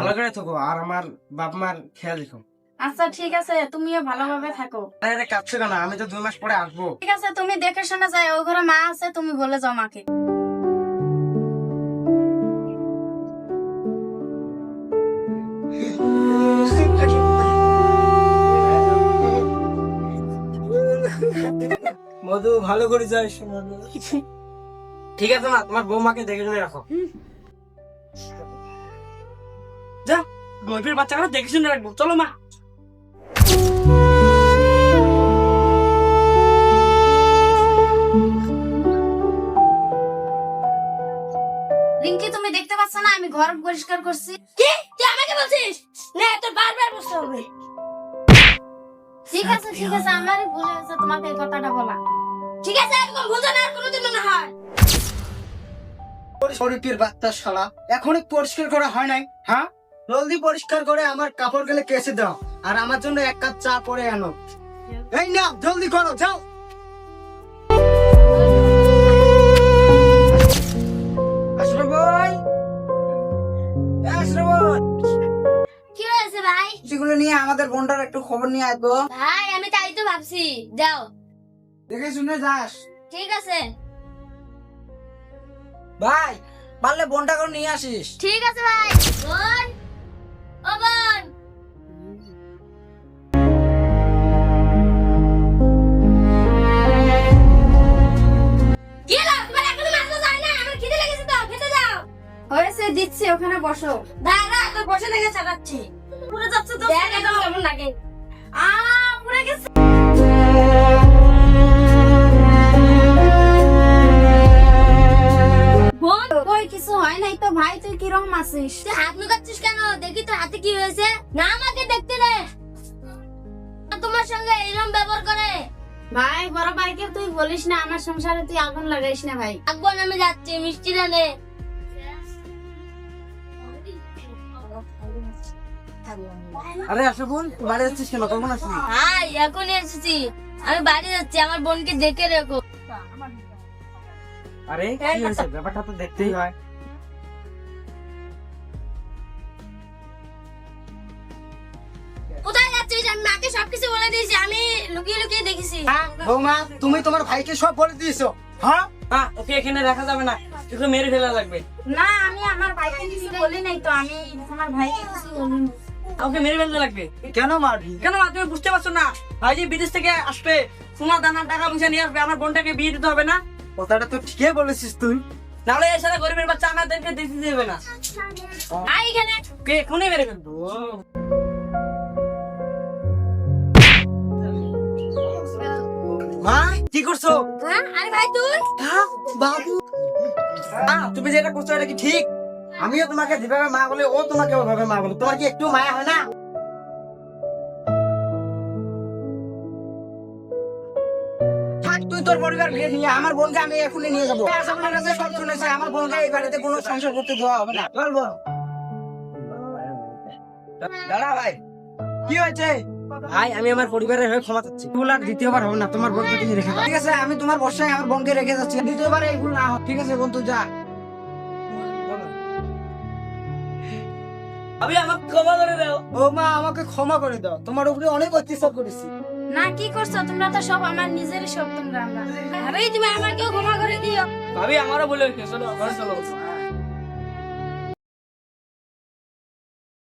ভালো করে থাকো আর আমার বাপ মার খেয়াল রেখো। আচ্ছা ঠিক আছে, তুমিও ভালোভাবে থাকো। আরে কাঁদছো কেন? আমি তো 2 মাস পরে আসবো। ঠিক আছে, তুমি দেখে শোনা যায়, ওই ঘরে মা আছে, তুমি বলে যাও মাকে। মধু ভালো করে যাস। ঠিক আছে মা, তোমার বৌমাকে দেখে শুনে রাখো। যা, গরিবের বাচ্চারা দেখে শুনে রাখবো। চলো মা। রিঙ্কি, তুমি দেখতে পাচ্ছ না আমি ঘর পরিষ্কার করছি? কি তুই আমাকে বলছিস? না তোর বারবার বুঝতে হবে। ঠিক আছে ঠিক আছে, আমারই ভুল হয়েছে তোমাকে এই কথাটা বলা। ঠিক আছে, এরকম বুঝো না আর কোনোদিন না হয়। শরীফের বাচ্চা শালা, এখনই পরিষ্কার করা হয় নাই? হ্যাঁ, জলদি পরিষ্কার করে আমার কাপড় গেলে কেচে দাও, আর আমার জন্য 1 কাপ চা করে আনো। এই না, জলদি করো, যাও। আশরাফ ভাই, আশরাফ ভাই, কি হয়েছে ভাই? সেগুলো নিয়ে আমাদের বোনটার একটু খবর নিয়ে আসবো। ভাই আমি তাই তো ভাবছি, যাও। দেখে শুনে যাস। ঠিক আছে ভাই, পারলে বোনটাকে নিয়ে আসিস। ঠিক আছে ভাই। বোন, ও বোন, কি হলো? তোমার এখনো মাথা যায় না? আমার খিদে লেগেছে তো, খেতে যাও। হয়েছে, দিচ্ছি, ওখানে বসো। দাঁড়া, তোর বসে থেকে চালাচ্ছি। পুরো যাচ্ছে তো, দেখ এখন কেমন লাগে। পুরে গেছে। বোন, কই কিছু হয় নাই তো ভাই, তুই কিরকম আছিস? তুই হাত লুকাচ্ছিস কেন? দেখি তোর হাতে কি হয়েছে। না আমাকে দেখতে দে। তোমার সঙ্গে এরকম ব্যবহার করে। ভাই, বড় ভাইকে তুই বলিস না, আমার সংসারে তুই আগুন লাগাইস না ভাই। আকবর আমি যাচ্ছি, মিষ্টি রানে। আরে আসো বোন, বাড়ি যাচ্ছিস কেন? কখন আসবি? ভাই এখনই এসেছি, আমি বাড়ি যাচ্ছি, আমার বোনকে দেখে রেখো। আরে কি হয়েছে? ব্যাপারটা তো দেখতেই হয়। কোথায় যাচ্ছিস? আমি মাকে সবকিছু বলে দিয়েছি, আমি লুকিয়ে লুকিয়ে দেখেছি। হ্যাঁ বৌমা, তুমি তোমার ভাইকে সব বলে দিয়েছো? হ্যাঁ, ওকে এখানে রাখা যাবে না, একটু মেরে ফেলা লাগবে। না, আমি আমার ভাইকে কিছু বলি নাই তো, আমি আমার ভাইকে কিছু বলি নাই। ওকে মেরে ফেলতে লাগবে। কেন মারবি? কেন মা, তুমি বুঝতে পারছো না? ভাই যে বিদেশ থেকে আসবে, সোনা দানা টাকা পয়সা নিয়ে আসবে, আমার বোনটাকে বিয়ে দিতে হবে না? কথাটা তো ঠিকই বলেছিস তুই। নাহলে এই সারা গরিবের বাচ্চা আমাদেরকে দিতে দেবে না। আই এখানে। কে এখনই মেরে ফেলবো। মা, কি করছো? হ্যাঁ, আরে ভাই তুই। বাবু, তুমি যেটা করছো এটা কি ঠিক? আমিও তোমাকে যেভাবে মা বলে, ও তোমাকে ওভাবে মা বলে, তোমার কি একটু মায়া হয় না? থাক তুই তোর পরিবার নিয়ে নিয়ে, আমার বোনকে আমি এখনই নিয়ে যাবো। আপনার কাছে সব শুনেছে, আমার বোনকে এই বাড়িতে কোনো সংসার করতে দেওয়া হবে না। বলবো দাদা ভাই, কি হয়েছে? ভাই, আমি আমার পরিবারের হয়ে ক্ষমা চাচ্ছি। ভুল আর দ্বিতীয়বার হবে না, তোমার বোনকে তুমি রেখে দাও। ঠিক আছে, আমি তোমার বর্ষায় আমার বোনকে রেখে যাচ্ছি, দ্বিতীয়বার এই ভুল না হয়। ঠিক আছে বোন, তুই যা। আমি আমাকে ক্ষমা করে দাও। ও মা, আমাকে ক্ষমা করে দাও, তোমার উপরে অনেক অত্যাচার করেছি। না, কি করছো তোমরা? তো সব আমার নিজেরই সব, তোমরা আমরা। ভাবি তুমি আমাকেও ক্ষমা করে দিও। ভাবি, আমারও বলে চলো ঘরে চলো।